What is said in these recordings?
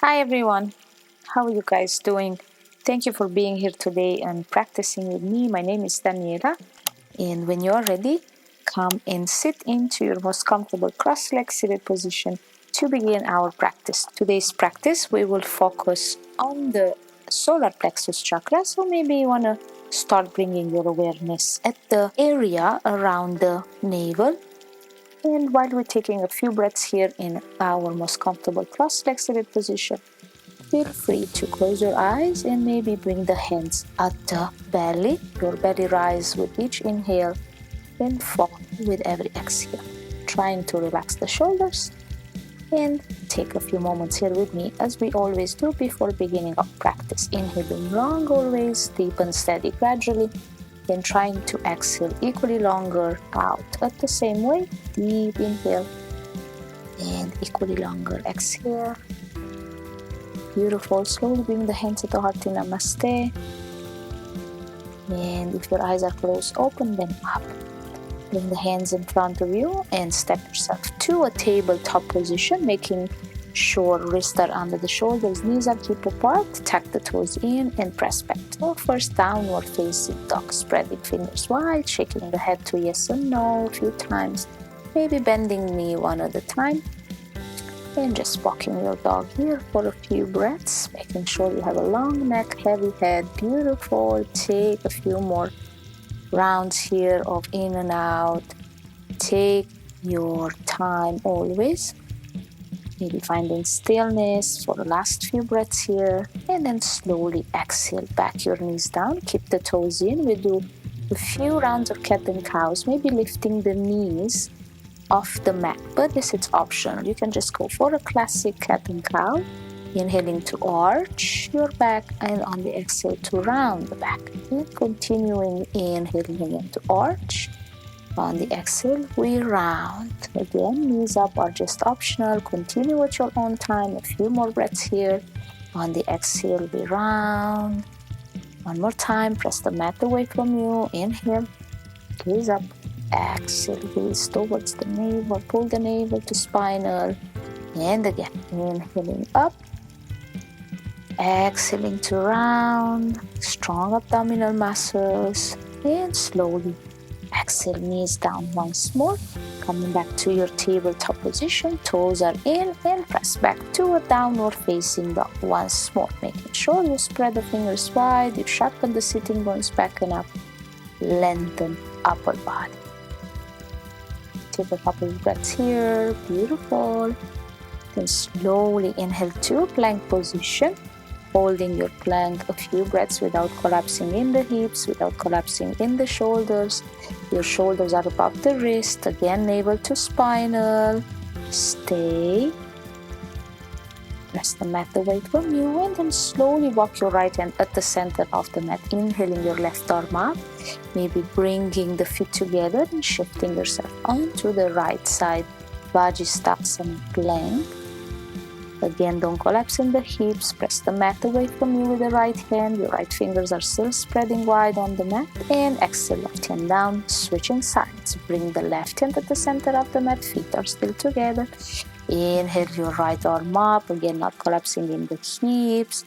Hi everyone, how are you guys doing? Thank you for being here today and practicing with me. My name is Daniela, and when you're ready, come and sit into your most comfortable cross-legged seated position to begin our practice. Today's practice, we will focus on the solar plexus chakra, so maybe you want to start bringing your awareness at the area around the navel. And while we're taking a few breaths here in our most comfortable cross-legged seated position, feel free to close your eyes and maybe bring the hands at the belly. Your belly rise with each inhale and fall with every exhale. Trying to relax the shoulders and take a few moments here with me as we always do before beginning our practice. Inhaling long always, deep and steady gradually, then trying to exhale equally longer out at the same way. Deep inhale and equally longer exhale. Beautiful. Slowly bring the hands to the heart in Namaste. And if your eyes are closed, open them up. Bring the hands in front of you and step yourself to a tabletop position, making sure wrists are under the shoulders, knees are keep apart, tuck the toes in and press back. So first downward facing dog, spreading fingers wide, shaking the head to yes and no a few times, maybe bending knee one at a time. And just walking your dog here for a few breaths, making sure you have a long neck, heavy head. Beautiful. Take a few more rounds here of in and out. Take your time always. Maybe finding stillness for the last few breaths here. And then slowly exhale, back your knees down. Keep the toes in. We do a few rounds of cat and cows, maybe lifting the knees off the mat, but this is optional. You can just go for a classic cat and cow, inhaling to arch your back and on the exhale to round the back, and continuing inhaling to arch. On the exhale we round. Again, knees up are just optional. Continue at your own time. A few more breaths here. On the exhale we round. One more time, press the mat away from you. Inhale, gaze up. Exhale, gaze towards the navel, pull the navel to spinal, and again, inhaling up, exhaling to round, strong abdominal muscles, and slowly exhale, knees down once more, coming back to your tabletop position, toes are in, and press back to a downward facing dog once more, making sure you spread the fingers wide, you sharpen the sitting bones back and up, lengthen upper body. Take a couple of breaths here. Beautiful. Then slowly inhale to plank position, holding your plank a few breaths without collapsing in the hips, without collapsing in the shoulders. Your shoulders are above the wrist. Again, navel to spinal. Stay. Press the mat away from you, and then slowly walk your right hand at the center of the mat, inhaling your left arm up, maybe bringing the feet together and shifting yourself onto the right side, Vajrasthana plank. Again, don't collapse in the hips, press the mat away from you with the right hand, your right fingers are still spreading wide on the mat, and exhale, left hand down, switching sides. Bring the left hand at the center of the mat, feet are still together. Inhale your right arm up, again not collapsing in the hips.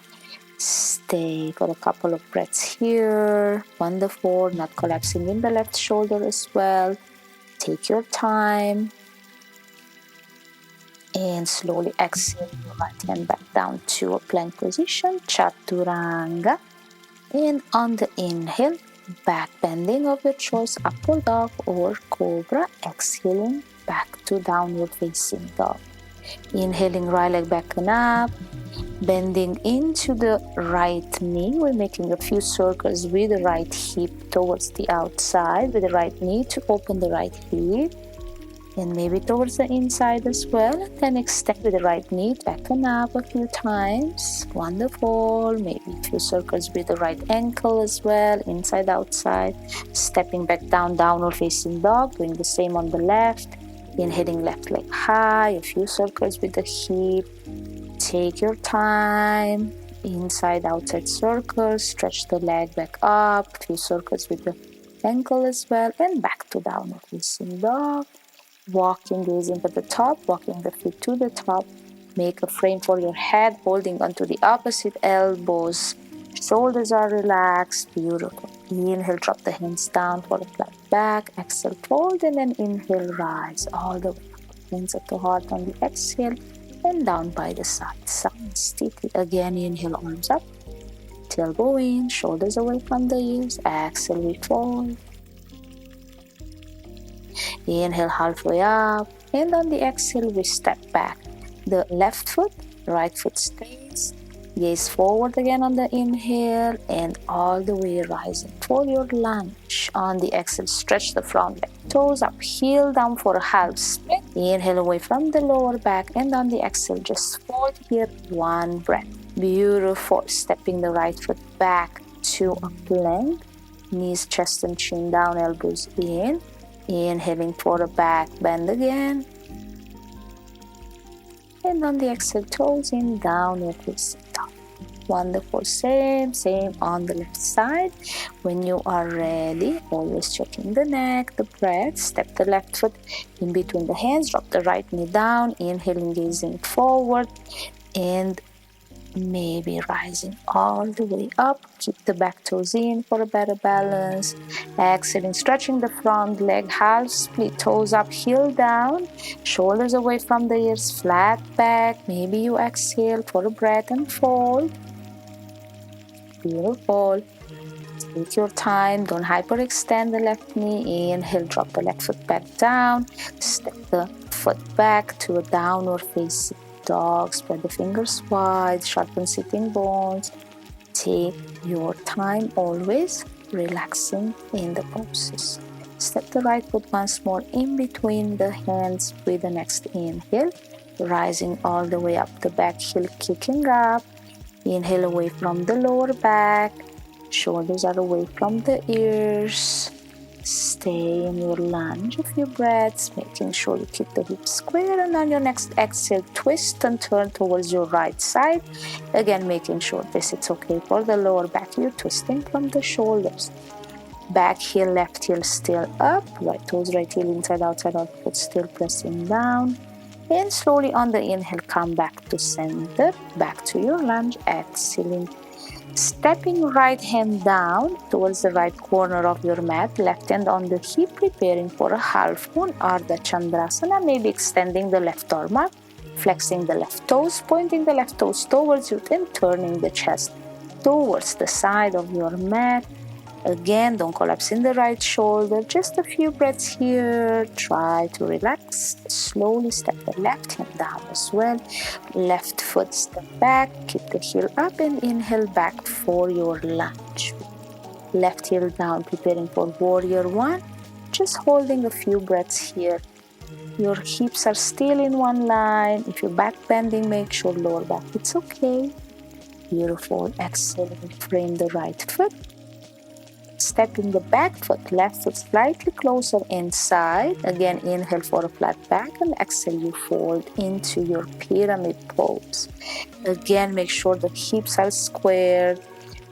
Stay for a couple of breaths here. Wonderful, not collapsing in the left shoulder as well. Take your time. And slowly exhale your right hand back down to a plank position, Chaturanga. And on the inhale, back bending of your choice, upward dog or cobra. Exhaling, back to downward facing dog. Inhaling, right leg back and up, bending into the right knee. We're making a few circles with the right hip towards the outside, with the right knee to open the right hip, and maybe towards the inside as well. And then extend with the right knee, back and up a few times. Wonderful. Maybe a few circles with the right ankle as well, inside, outside. Stepping back down, downward facing dog. Doing the same on the left. Inhaling left leg high, a few circles with the hip. Take your time. Inside, outside circles. Stretch the leg back up, a few circles with the ankle as well, and back to downward facing dog. Walking, gazing at the top, walking the feet to the top, Make a frame for your head, holding onto the opposite elbows. Shoulders are relaxed. Beautiful. Inhale, drop the hands down for a flat back. Exhale, fold, and then inhale, rise all the way up. Hands at the heart on the exhale, and down by the side. Side steady. Again, inhale, arms up. Tailbone in, shoulders away from the ears. Exhale, we fold. Inhale, halfway up. And on the exhale, we step back. The left foot, right foot stays. Gaze forward again on the inhale and all the way rising for your lunge. On the exhale, stretch the front leg, toes up, heel down for a half split. Inhale away from the lower back, and on the exhale, just fold here, one breath. Beautiful. Stepping the right foot back to a plank. Knees, chest and chin down, elbows in. Inhaling for a back bend again. And on the exhale, toes in, downward facing dog. Wonderful. Same on the left side. When you are ready, always checking the neck, the breath. Step the left foot in between the hands. Drop the right knee down. Inhaling, gazing forward. And maybe rising all the way up. Keep the back toes in for a better balance. Exhaling, stretching the front leg, half split, toes up, heel down, shoulders away from the ears, flat back. Maybe you exhale for a breath and fold. Beautiful. Take your time. Don't hyperextend the left knee. Inhale, drop the left foot back down. Step the foot back to a downward facing dog. Spread the fingers wide, sharpen sitting bones. Take your time, always relaxing in the poses. Step the right foot once more in between the hands with the next inhale, rising all the way up the back heel, kicking up. Inhale away from the lower back, shoulders are away from the ears. Stay in your lunge a few breaths, making sure you keep the hips square, and on your next exhale, twist and turn towards your right side. Again, making sure it's okay for the lower back. You're twisting from the shoulders. Back heel, left heel still up. Right toes, right heel, inside, outside, out foot still pressing down. And slowly on the inhale, come back to center, back to your lunge, exhaling. Stepping right hand down towards the right corner of your mat, left hand on the hip, preparing for a half moon, Ardha Chandrasana, maybe extending the left arm up, flexing the left toes, pointing the left toes towards you, and turning the chest towards the side of your mat. Again, don't collapse in the right shoulder. Just a few breaths here. Try to relax. Slowly step the left hand down as well. Left foot step back. Keep the heel up and inhale back for your lunge. Left heel down, preparing for warrior one. Just holding a few breaths here. Your hips are still in one line. If you're back bending, make sure lower back. It's okay. Beautiful. Exhale and frame the right foot. Stepping the back foot, left foot slightly closer inside. Again, inhale for a flat back and exhale, you fold into your pyramid pose. Again, make sure the hips are squared.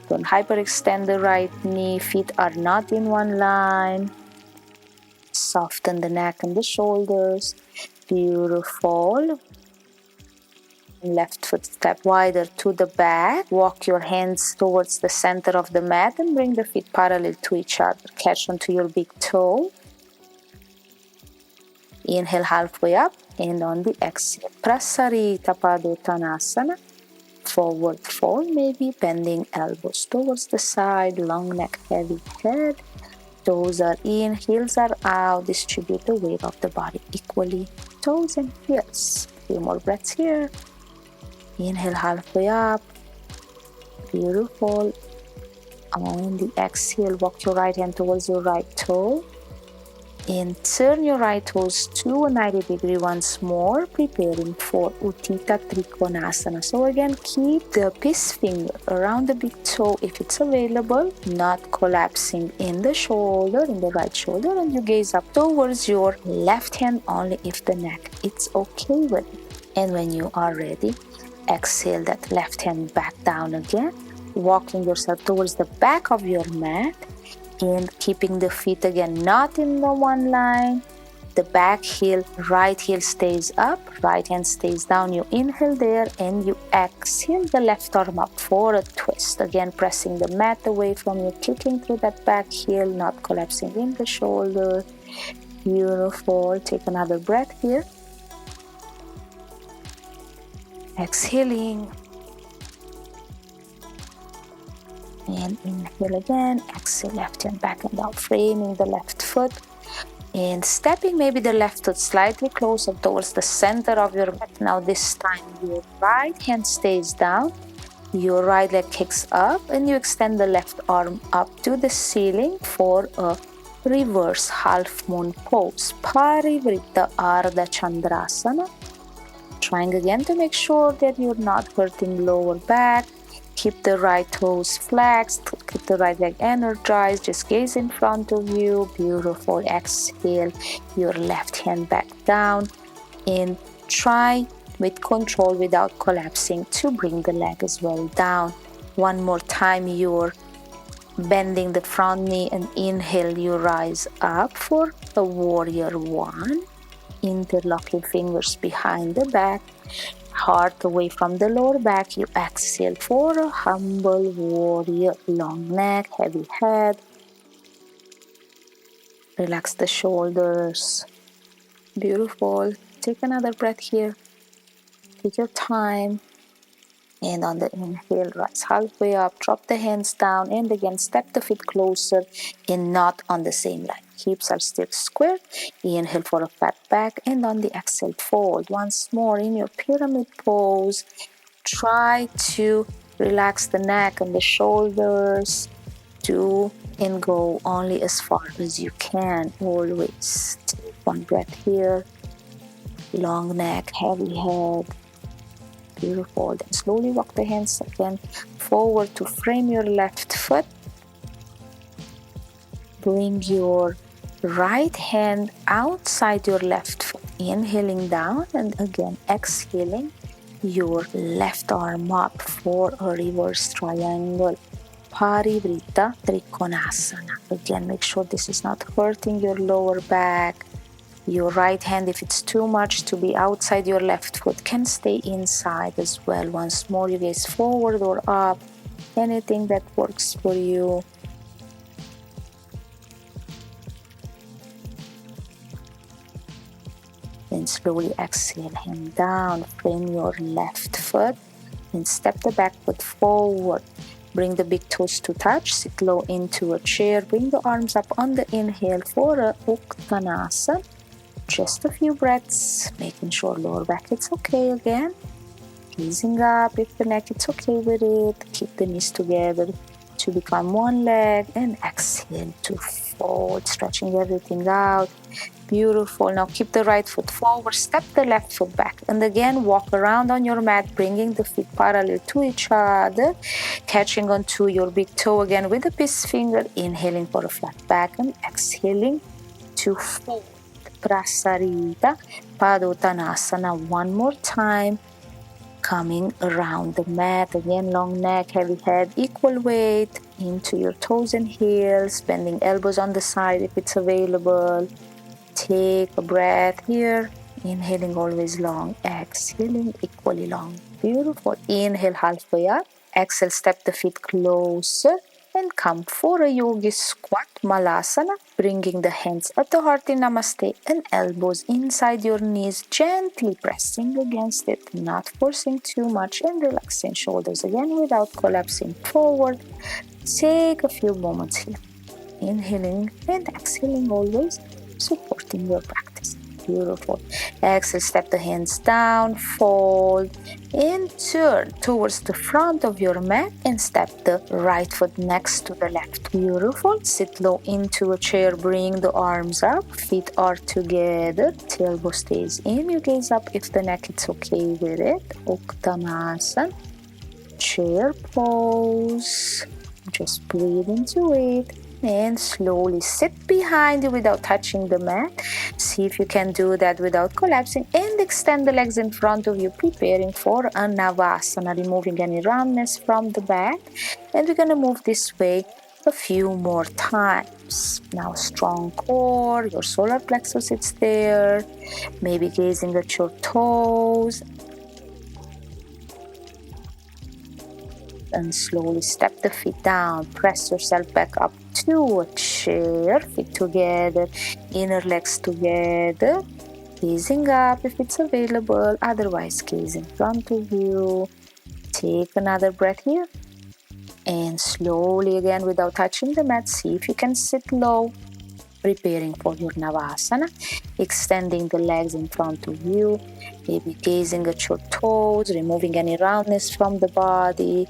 Don't hyperextend the right knee. Feet are not in one line. Soften the neck and the shoulders. Beautiful. Left foot step wider to the back. Walk your hands towards the center of the mat and bring the feet parallel to each other. Catch onto your big toe. Inhale halfway up, and on the exhale, Prasarita Padottanasana. Forward fold, maybe bending elbows towards the side, long neck, heavy head. Toes are in, heels are out. Distribute the weight of the body equally. Toes and heels. A few more breaths here. Inhale halfway up. Beautiful. On the exhale, walk your right hand towards your right toe. And turn your right toes to a 90-degree once more, preparing for Utthita Trikonasana. So again, keep the peace finger around the big toe if it's available, not collapsing in the shoulder, in the right shoulder, and you gaze up towards your left hand only if the neck it's okay with it. And when you are ready, exhale that left hand back down again, walking yourself towards the back of your mat and keeping the feet again not in the one line. the back heel, right heel stays up, right hand stays down. You inhale there and you exhale the left arm up for a twist. Again, pressing the mat away from you, kicking through that back heel, not collapsing in the shoulder. Beautiful. Take another breath here. Exhaling. And inhale again. Exhale, left hand back and out, framing the left foot. And stepping maybe the left foot slightly closer towards the center of your mat. Now this time your right hand stays down. Your right leg kicks up and you extend the left arm up to the ceiling for a reverse half moon pose. Parivrita Ardha Chandrasana. Trying again to make sure that you're not hurting lower back. Keep the right toes flexed, keep the right leg energized, just gaze in front of you. Beautiful. Exhale your left hand back down and try with control without collapsing to bring the leg as well down. One more time, you're bending the front knee and inhale, you rise up for a warrior one. Interlocking fingers behind the back, heart away from the lower back. You exhale for a humble warrior. Long neck, heavy head. Relax the shoulders. Beautiful. Take another breath here. Take your time. And on the inhale, rise halfway up, drop the hands down, and again step the feet closer and not on the same line. Hips are still square. Inhale for a flat back, and on the exhale, fold. Once more in your pyramid pose. Try to relax the neck and the shoulders. Do and go only as far as you can. Always take one breath here. Long neck, heavy head. Beautiful. Then slowly walk the hands again forward to frame your left foot. Bring your right hand outside your left foot. Inhaling down and again exhaling your left arm up for a reverse triangle. Parivrita Trikonasana. Again, make sure this is not hurting your lower back. Your right hand, if it's too much to be outside your left foot, can stay inside as well. Once more, you gaze forward or up. Anything that works for you. Then slowly exhale, hand down. Frame your left foot and step the back foot forward. Bring the big toes to touch. Sit low into a chair. Bring the arms up on the inhale for a Uttanasana. Just a few breaths, making sure lower back it's okay again. Easing up if the neck it's okay with it. Keep the knees together to become one leg and exhale to fold, stretching everything out. Beautiful. Now keep the right foot forward, step the left foot back, and again walk around on your mat, bringing the feet parallel to each other, catching onto your big toe again with the peace finger, inhaling for a flat back and exhaling to fold. Prasarita Padottanasana. One more time. Coming around the mat. Again, long neck, heavy head, equal weight into your toes and heels. Bending elbows on the side if it's available. Take a breath here. Inhaling always long. Exhaling equally long. Beautiful. Inhale halfway up. Exhale, step the feet closer. And come for a Yogi Squat Malasana, bringing the hands at the heart in Namaste and elbows inside your knees, gently pressing against it, not forcing too much, and relaxing shoulders again without collapsing forward. Take a few moments here, inhaling and exhaling always, supporting your practice. Beautiful. Exhale, step the hands down, fold, and turn towards the front of your mat and step the right foot next to the left. Beautiful. Sit low into a chair, bring the arms up, feet are together, tailbone stays in. You gaze up if the neck is okay with it. Uttanasana, chair pose. Just breathe into it. And slowly sit behind you without touching the mat. See if you can do that without collapsing, and extend the legs in front of you, preparing for a Navasana, removing any roundness from the back. And we're going to move this way a few more times. Now strong core, your solar plexus is there, maybe gazing at your toes. And slowly step the feet down, press yourself back up to a chair, feet together, inner legs together, gazing up if it's available, otherwise gaze in front of you. Take another breath here. And slowly again, without touching the mat, see if you can sit low, preparing for your Navasana, extending the legs in front of you, maybe gazing at your toes, removing any roundness from the body,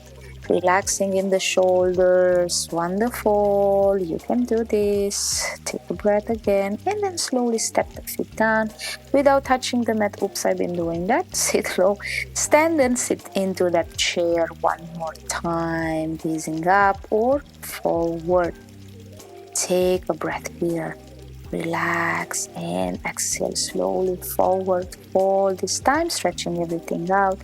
relaxing in the shoulders. Wonderful, you can do this. Take a breath again, and then slowly step the feet down without touching the mat. Oops, I've been doing that. Sit low, stand and sit into that chair one more time, gazing up or forward. Take a breath here. Relax and exhale slowly forward. All this time, stretching everything out.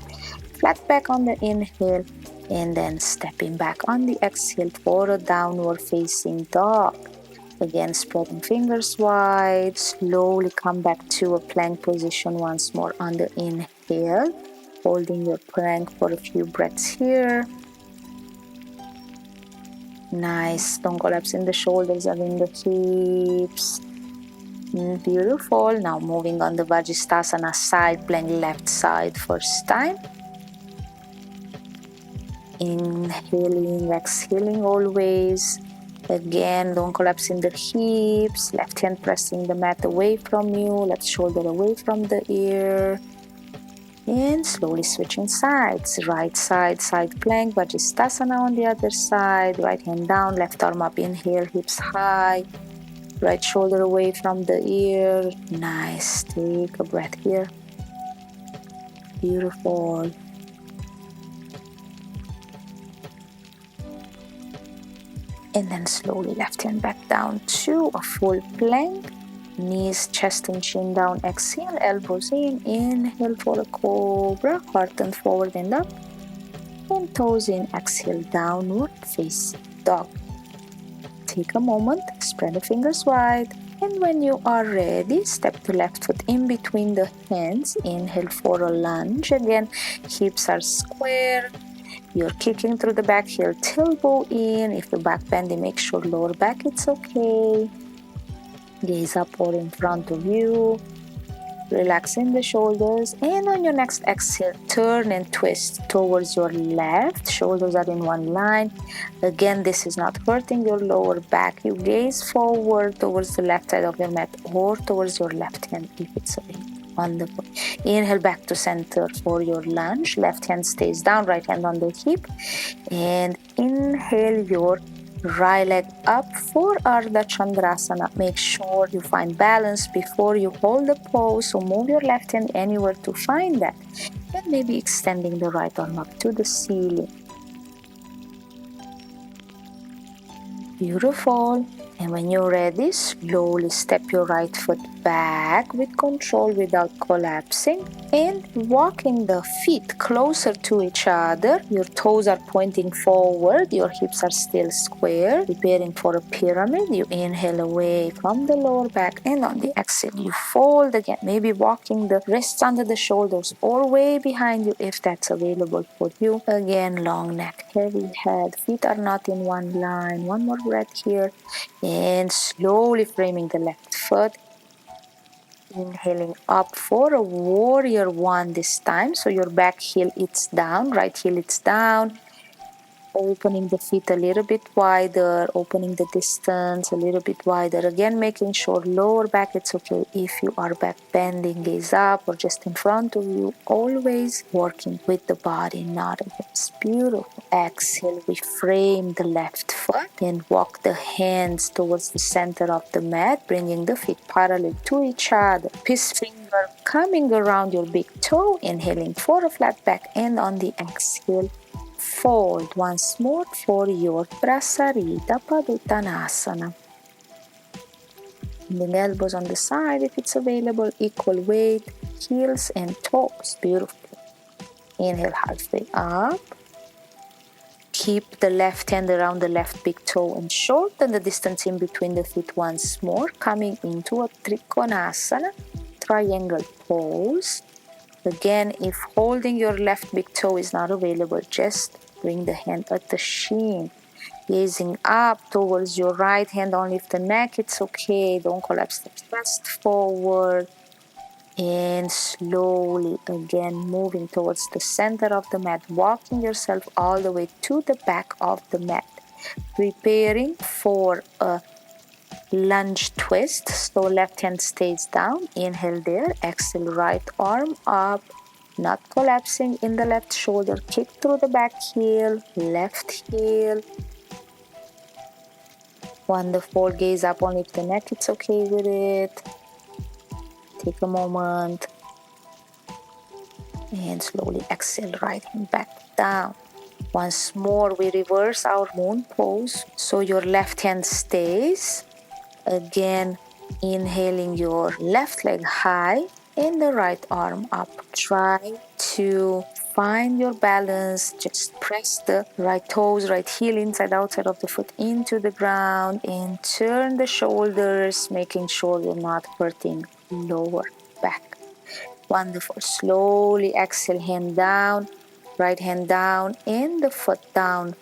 Flat back on the inhale, and then stepping back on the exhale for a downward facing dog. Again, spreading fingers wide. Slowly come back to a plank position once more on the inhale. Holding your plank for a few breaths here. Nice. Don't collapse in the shoulders or in the hips. Beautiful. Now moving on the Vajrasthana side plank, left side first time. Inhaling, exhaling always. Again, don't collapse in the hips. Left hand pressing the mat away from you. Left shoulder away from the ear. And slowly switching sides. Right side, side plank, Vajrasthana on the other side. Right hand down, left arm up, inhale, hips high. Right shoulder away from the ear. Nice. Take a breath here. Beautiful. And then slowly left hand back down to a full plank. Knees, chest and chin down. Exhale, elbows in. Inhale for a cobra. Heart and forward and up. And toes in. Exhale, downward facing dog. Take a moment, spread the fingers wide. And when you are ready, step the left foot in between the hands. Inhale for a lunge. Again, hips are square. You're kicking through the back heel, tailbone in. If you're back bending, make sure lower back, it's okay. Gaze up or in front of you. Relaxing the shoulders. And on your next exhale, turn and twist towards your left. Shoulders are in one line. Again, this is not hurting your lower back. You gaze forward towards the left side of your mat or towards your left hand if it's available. Wonderful. Inhale back to center for your lunge. Left hand stays down, right hand on the hip. And inhale your right leg up for Ardha Chandrasana. Make sure you find balance before you hold the pose. So move your left hand anywhere to find that. And maybe extending the right arm up to the ceiling. Beautiful. And when you're ready, slowly step your right foot back with control without collapsing and walking the feet closer to each other. Your toes are pointing forward, your hips are still square, preparing for a pyramid. You inhale away from the lower back, and on the exhale you fold again, maybe walking the wrists under the shoulders or way behind you if that's available for you. Again, long neck, heavy head, feet are not in one line. One more breath here. And slowly framing the left foot. Inhaling up for a warrior one this time. So your back heel it's down, right heel it's down. Opening the feet a little bit wider, opening the distance a little bit wider. Again, making sure lower back it's okay. If you are back bending, gaze up or just in front of you. Always working with the body, not against. Beautiful. Exhale, we frame the left foot and walk the hands towards the center of the mat, bringing the feet parallel to each other. Peace finger coming around your big toe, inhaling for a flat back, and on the exhale, fold once more for your Prasarita Paduttanasana. The elbows on the side if it's available, equal weight, heels and toes. Beautiful. Inhale halfway up. Keep the left hand around the left big toe and shorten the distance in between the feet once more, coming into a Trikonasana, triangle pose. Again, if holding your left big toe is not available, just bring the hand at the shin, gazing up towards your right hand, don't lift the neck, it's okay, don't collapse the chest forward. And slowly again moving towards the center of the mat, walking yourself all the way to the back of the mat, preparing for a lunge twist. So left hand stays down, inhale there, exhale, right arm up, not collapsing in the left shoulder, kick through the back heel, left heel. Wonderful, gaze up, only if the neck, it's okay with it. Take a moment. And slowly exhale, right hand back down. Once more, we reverse our moon pose. So your left hand stays. Again, inhaling your left leg high and the right arm up. Try to find your balance. Just press the right toes, right heel inside, outside of the foot into the ground and turn the shoulders, making sure you're not hurting lower back. Wonderful. Slowly exhale, hand down, right hand down, and the foot down.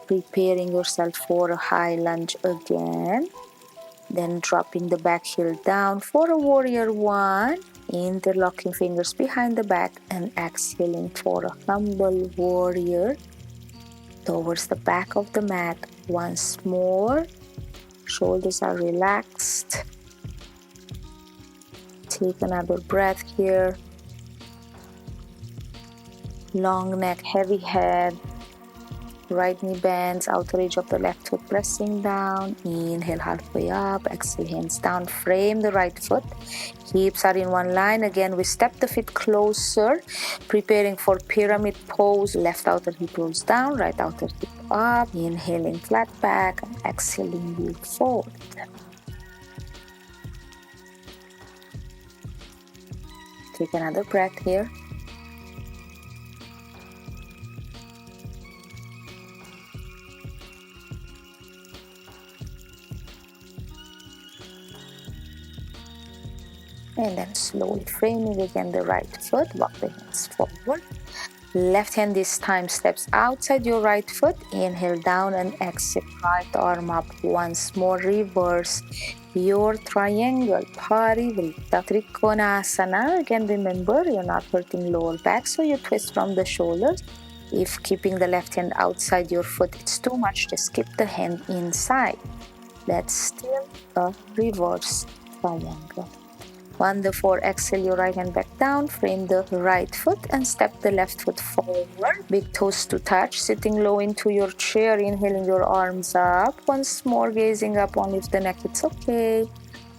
Preparing yourself for a high lunge again. Then dropping the back heel down for a warrior one. Interlocking fingers behind the back and exhaling for a humble warrior towards the back of the mat. Once more. Shoulders are relaxed. Take another breath here. Long neck, heavy head. Right knee bends, outer edge of the left foot pressing down. Inhale halfway up, exhale hands down. Frame the right foot. Hips are in one line. Again, we step the feet closer, preparing for pyramid pose. Left outer hip rolls down, right outer hip up. Inhaling flat back and exhaling you forward. Take another breath here. And then slowly framing again the right foot, walk the hands forward. Left hand this time steps outside your right foot. Inhale down and exhale, right arm up. Once more, reverse your triangle, Parivrtta Trikonasana. Again, remember, you're not hurting lower back, so you twist from the shoulders. If keeping the left hand outside your foot, it's too much, just keep the hand inside. That's still a reverse triangle. Wonderful. Exhale your right hand back down, frame the right foot and step the left foot forward. Big toes to touch, sitting low into your chair, inhaling your arms up. Once more, gazing up, only if the neck, it's okay.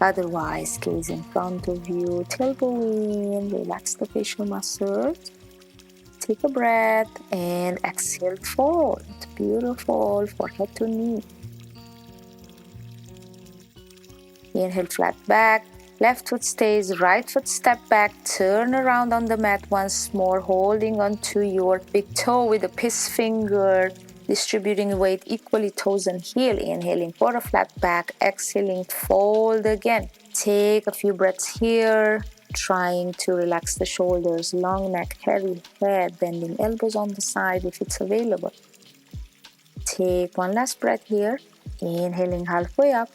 Otherwise, gaze in front of you, tailbone in, relax the facial muscles. Take a breath and exhale forward. Beautiful, forehead to knee. Inhale, flat back. Left foot stays, right foot step back, turn around on the mat once more, holding onto your big toe with the piss finger, distributing weight equally toes and heel, inhaling for a flat back, exhaling, fold again. Take a few breaths here, trying to relax the shoulders, long neck, heavy head, bending elbows on the side if it's available. Take one last breath here, inhaling halfway up.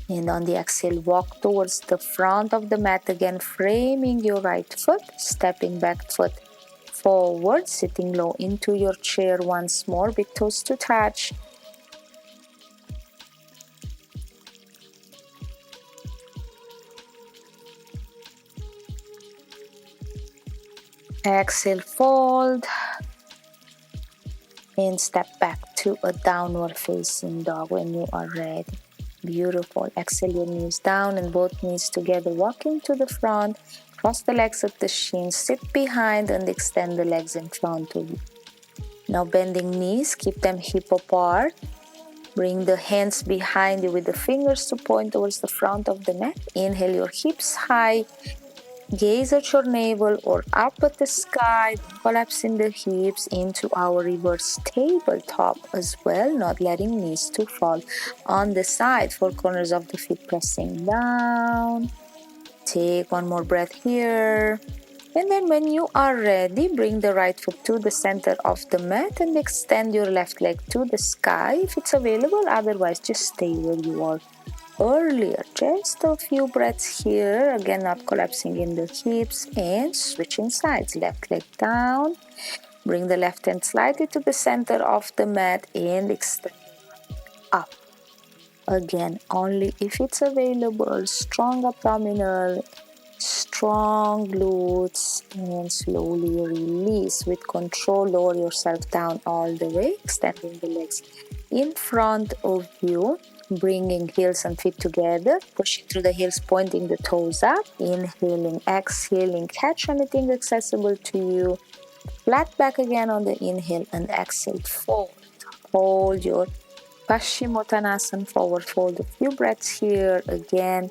And on the exhale, walk towards the front of the mat again, framing your right foot, stepping back foot forward, sitting low into your chair once more, big toes to touch. Exhale, fold. And step back to a downward facing dog when you are ready. Beautiful. Exhale your knees down and both knees together, walking to the front. Cross the legs at the shins, sit behind and extend the legs in front of you. Now bending knees, keep them hip apart. Bring the hands behind you with the fingers to point towards the front of the mat. Inhale your hips high. Gaze at your navel or up at the sky, collapsing the hips into our reverse tabletop as well, not letting knees to fall on the side. Four corners of the feet pressing down. Take one more breath here. And then when you are ready, bring the right foot to the center of the mat and extend your left leg to the sky if it's available. Otherwise, just stay where you are earlier. Just a few breaths here. Again, not collapsing in the hips and switching sides. Left leg down. Bring the left hand slightly to the center of the mat and extend up. Again, only if it's available. Strong abdominal, strong glutes, and slowly release. With control, lower yourself down all the way, extending the legs in front of you, bringing heels and feet together, pushing through the heels, pointing the toes up, inhaling, exhaling, catch anything accessible to you, flat back again on the inhale and exhale, fold. Hold your Pashimuttunasana, forward fold. A few breaths here again,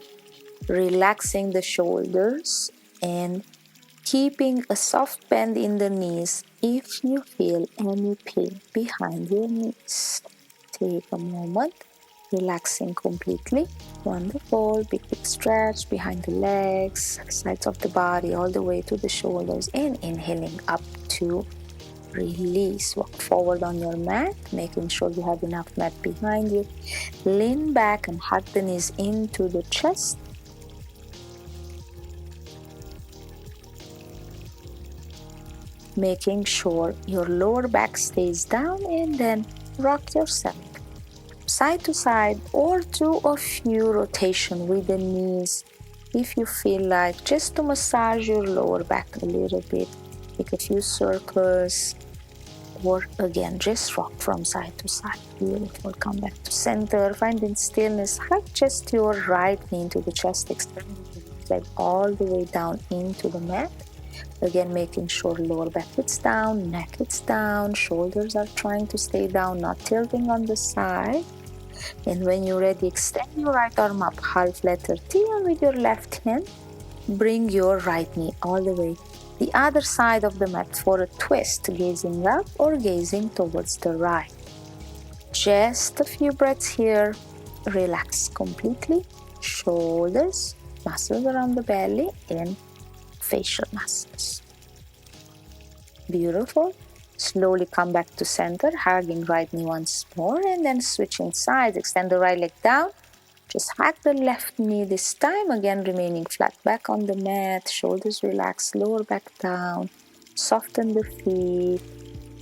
relaxing the shoulders and keeping a soft bend in the knees if you feel any pain behind your knees. Take a moment, relaxing completely. Wonderful. Big stretch behind the legs, sides of the body, all the way to the shoulders, and inhaling up to release. Walk forward on your mat, making sure you have enough mat behind you. Lean back and hug the knees into the chest. Making sure your lower back stays down, and then rock yourself side to side or do a few rotation with the knees if you feel like, just to massage your lower back a little bit. Make a few circles, or again just rock from side to side. Beautiful. Come back to center, finding stillness. Hug just your right knee into the chest, extending the leg all the way down into the mat. Again, making sure lower back is down, neck is down, shoulders are trying to stay down, not tilting on the side. And when you're ready, extend your right arm up, half letter T, and with your left hand, bring your right knee all the way the other side of the mat for a twist, gazing up or gazing towards the right. Just a few breaths here. Relax completely. Shoulders, muscles around the belly, and facial muscles. Beautiful. Slowly come back to center, hugging right knee once more, and then switching sides. Extend the right leg down. Just hug the left knee this time, again remaining flat back on the mat, shoulders relaxed, lower back down, soften the feet.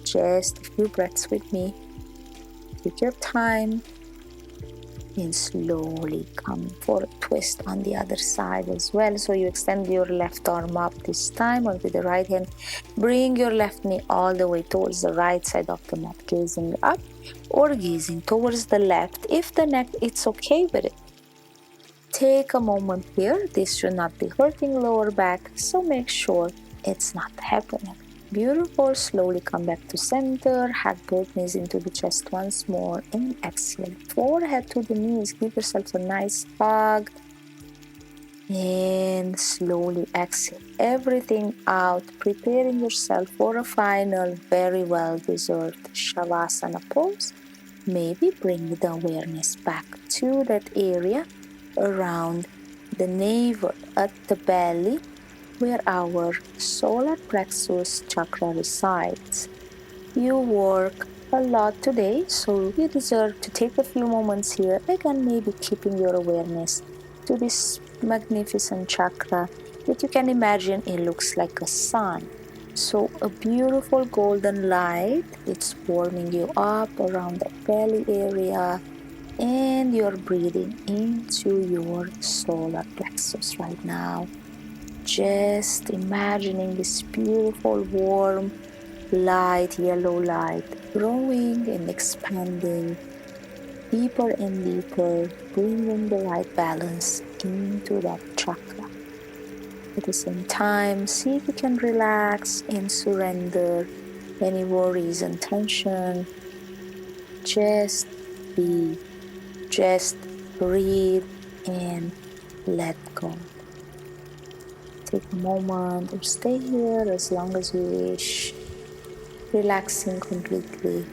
Just a few breaths with me. Take your time and slowly come for a twist on the other side as well. So you extend your left arm up this time, or with the right hand, bring your left knee all the way towards the right side of the mat, gazing up or gazing towards the left. If the neck, it's okay with it. Take a moment here. This should not be hurting lower back, so make sure it's not happening. Beautiful. Slowly come back to center. Hug both knees into the chest once more and exhale. Forehead to the knees. Give yourself a nice hug. And slowly exhale everything out, preparing yourself for a final, very well-deserved Shavasana pose. Maybe bring the awareness back to that area around the navel, at the belly, where our solar plexus chakra resides. You work a lot today, so you deserve to take a few moments here, again maybe keeping your awareness to this magnificent chakra that you can imagine it looks like a sun. So a beautiful golden light, it's warming you up around the belly area, and you're breathing into your solar plexus right now. Just imagining this beautiful, warm light, yellow light, growing and expanding deeper and deeper, bringing the right balance into that chakra. At the same time, see if you can relax and surrender any worries and tension. Just be, just breathe and let go. take a moment or stay here as long as you wish, relaxing completely,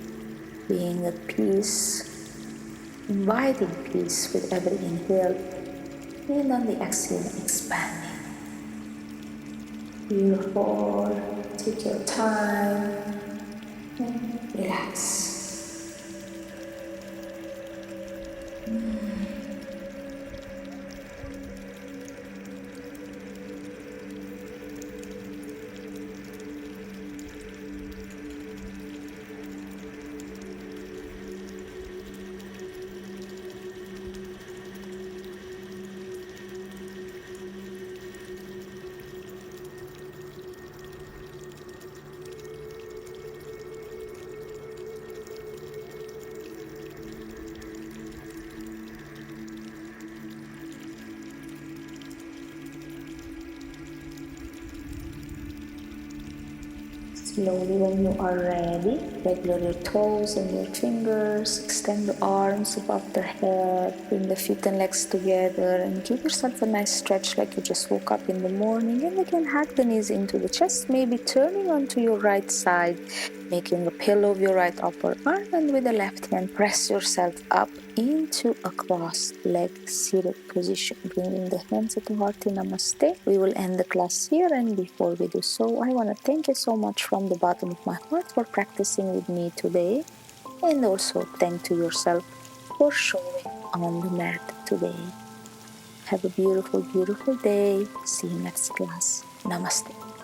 being at peace, inviting peace with every inhale, and on the exhale, expanding. Beautiful. Take your time and relax. Slowly, when you are ready, regulate your toes and your fingers, extend the arms above the head, bring the feet and legs together, and give yourself a nice stretch like you just woke up in the morning. And again, hug the knees into the chest, maybe turning onto your right side, making a pillow of your right upper arm, and with the left hand, press yourself up into a cross-leg seated position, bringing the hands at the heart in Namaste. We will end the class here, and before we do so, I want to thank you so much from the bottom of my heart for practicing with me today, and also thank to yourself for showing on the mat today. Have a beautiful, beautiful day. See you next class. Namaste.